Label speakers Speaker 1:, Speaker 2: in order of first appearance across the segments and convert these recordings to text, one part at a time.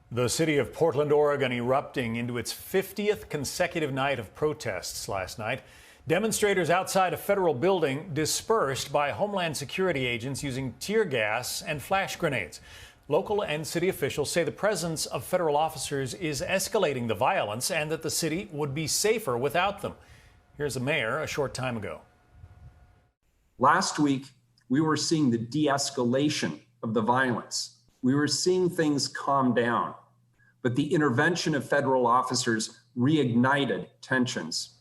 Speaker 1: The city of Portland, Oregon, erupting into its 50th consecutive night of protests last night. Demonstrators outside a federal building dispersed by Homeland Security agents using tear gas and flash grenades. Local and city officials say the presence of federal officers is escalating the violence and that the city would be safer without them. Here's the mayor a short time ago.
Speaker 2: Last week, we were seeing the de-escalation of the violence. We were seeing things calm down, but the intervention of federal officers reignited tensions.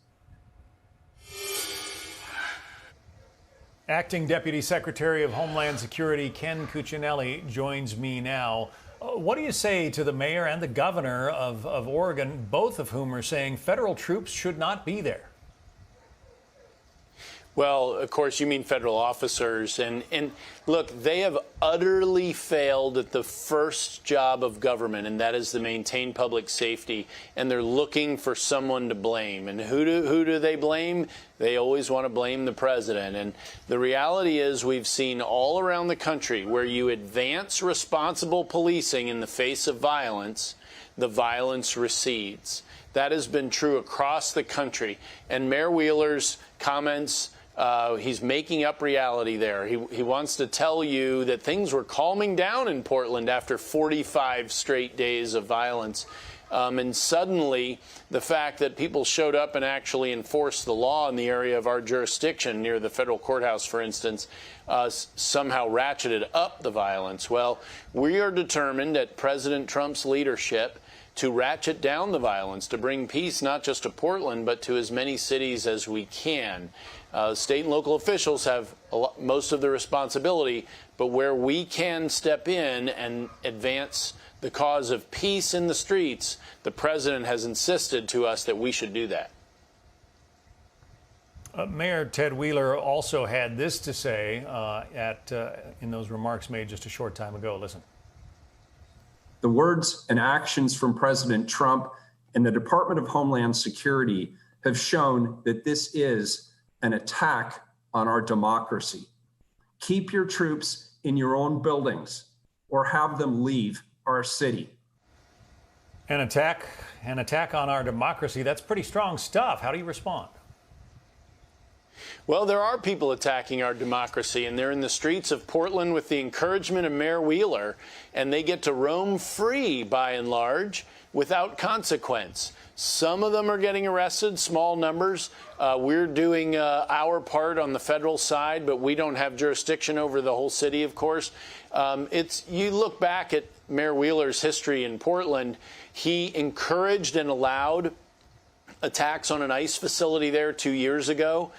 Speaker 1: Acting Deputy Secretary of Homeland Security Ken Cuccinelli joins me now. What do you say to the mayor and the governor of Oregon, both of whom are saying federal troops should not be there?
Speaker 3: Well, of course, you mean federal officers. And look, they have utterly failed at the first job of government, and that is to maintain public safety. And they're looking for someone to blame. And who do they blame? They always want to blame the president. And the reality is we've seen all around the country where you advance responsible policing in the face of violence, the violence recedes. That has been true across the country. And Mayor Wheeler's comments, he's making up reality there. He wants to tell you that things were calming down in Portland after 45 straight days of violence. And suddenly, the fact that people showed up and actually enforced the law in the area of our jurisdiction, near the federal courthouse, for instance, somehow ratcheted up the violence. Well, we are determined at President Trump's leadership to ratchet down the violence, to bring peace not just to Portland, but to as many cities as we can. State and local officials have most of the responsibility, but where we can step in and advance the cause of peace in the streets, the president has insisted to us that we should do that.
Speaker 1: Mayor Ted Wheeler also had this to say in those remarks made just a short time ago. Listen.
Speaker 2: The words and actions from President Trump and the Department of Homeland Security have shown that this is an attack on our democracy. Keep your troops in your own buildings or have them leave our city.
Speaker 1: An attack on our democracy. That's pretty strong stuff. How do you respond?
Speaker 3: Well, there are people attacking our democracy, and they're in the streets of Portland with the encouragement of Mayor Wheeler, and they get to roam free, by and large, without consequence. Some of them are getting arrested, small numbers. We're doing our part on the federal side, but we don't have jurisdiction over the whole city, of course. You look back at Mayor Wheeler's history in Portland, he encouraged and allowed attacks on an ICE facility there 2 years ago.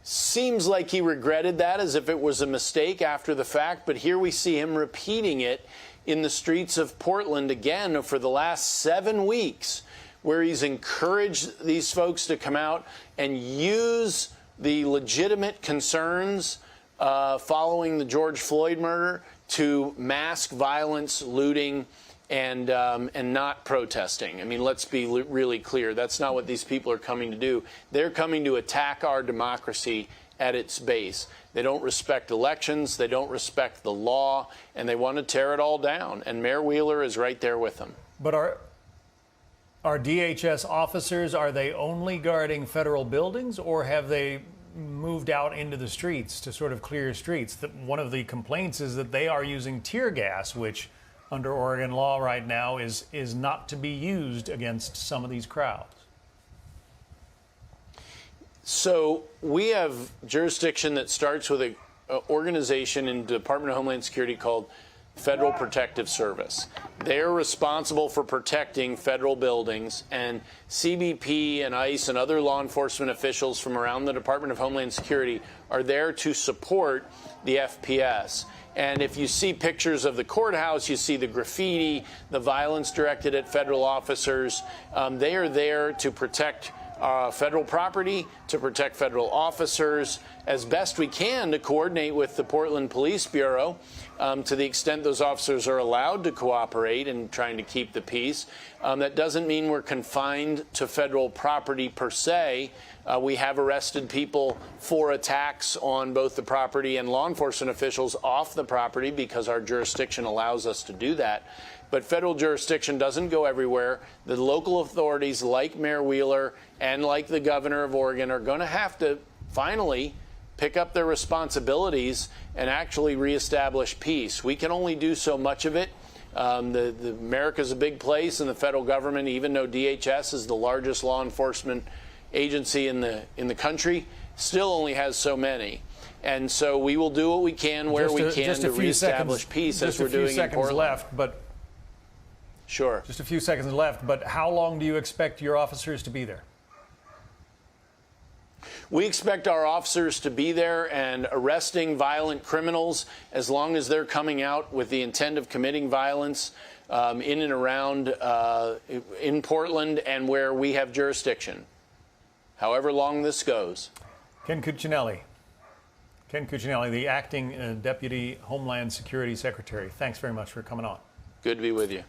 Speaker 3: Seems like he regretted that as if it was a mistake after the fact, but here we see him repeating it in the streets of Portland again for the last 7 weeks, where he's encouraged these folks to come out and use the legitimate concerns following the George Floyd murder to mask violence, looting, and not protesting. I mean, let's be really clear. That's not what these people are coming to do. They're coming to attack our democracy at its base. They don't respect elections. They don't respect the law, and they want to tear it all down. And Mayor Wheeler is right there with them.
Speaker 1: But are DHS officers, are they only guarding federal buildings, or have they moved out into the streets to sort of clear streets? One of the complaints is that they are using tear gas, which under Oregon law right now is not to be used against some of these crowds.
Speaker 3: So we have jurisdiction that starts with an organization in the Department of Homeland Security called Federal Protective Service. They're responsible for protecting federal buildings, and CBP and ICE and other law enforcement officials from around the Department of Homeland Security are there to support the FPS. And if you see pictures of the courthouse, you see the graffiti, the violence directed at federal officers. They are there to protect federal property, to protect federal officers, as best we can to coordinate with the Portland Police Bureau, to the extent those officers are allowed to cooperate in trying to keep the peace. That doesn't mean we're confined to federal property per se. We have arrested people for attacks on both the property and law enforcement officials off the property because our jurisdiction allows us to do that. But federal jurisdiction doesn't go everywhere. The local authorities like Mayor Wheeler and like the governor of Oregon are going to have to finally pick up their responsibilities and actually reestablish peace. We can only do so much of it. America's a big place, and the federal government, even though DHS is the largest law enforcement agency in the country, still only has so many. And so we will do what we can where we can to reestablish peace, as we're doing in Portland.
Speaker 1: Left, but
Speaker 3: sure.
Speaker 1: Just a few seconds left, but how long do you expect your officers to be there?
Speaker 3: We expect our officers to be there and arresting violent criminals as long as they're coming out with the intent of committing violence in and around in Portland and where we have jurisdiction, however long this goes.
Speaker 1: Ken Cuccinelli, the acting Deputy Homeland Security Secretary, thanks very much for coming on.
Speaker 3: Good to be with you.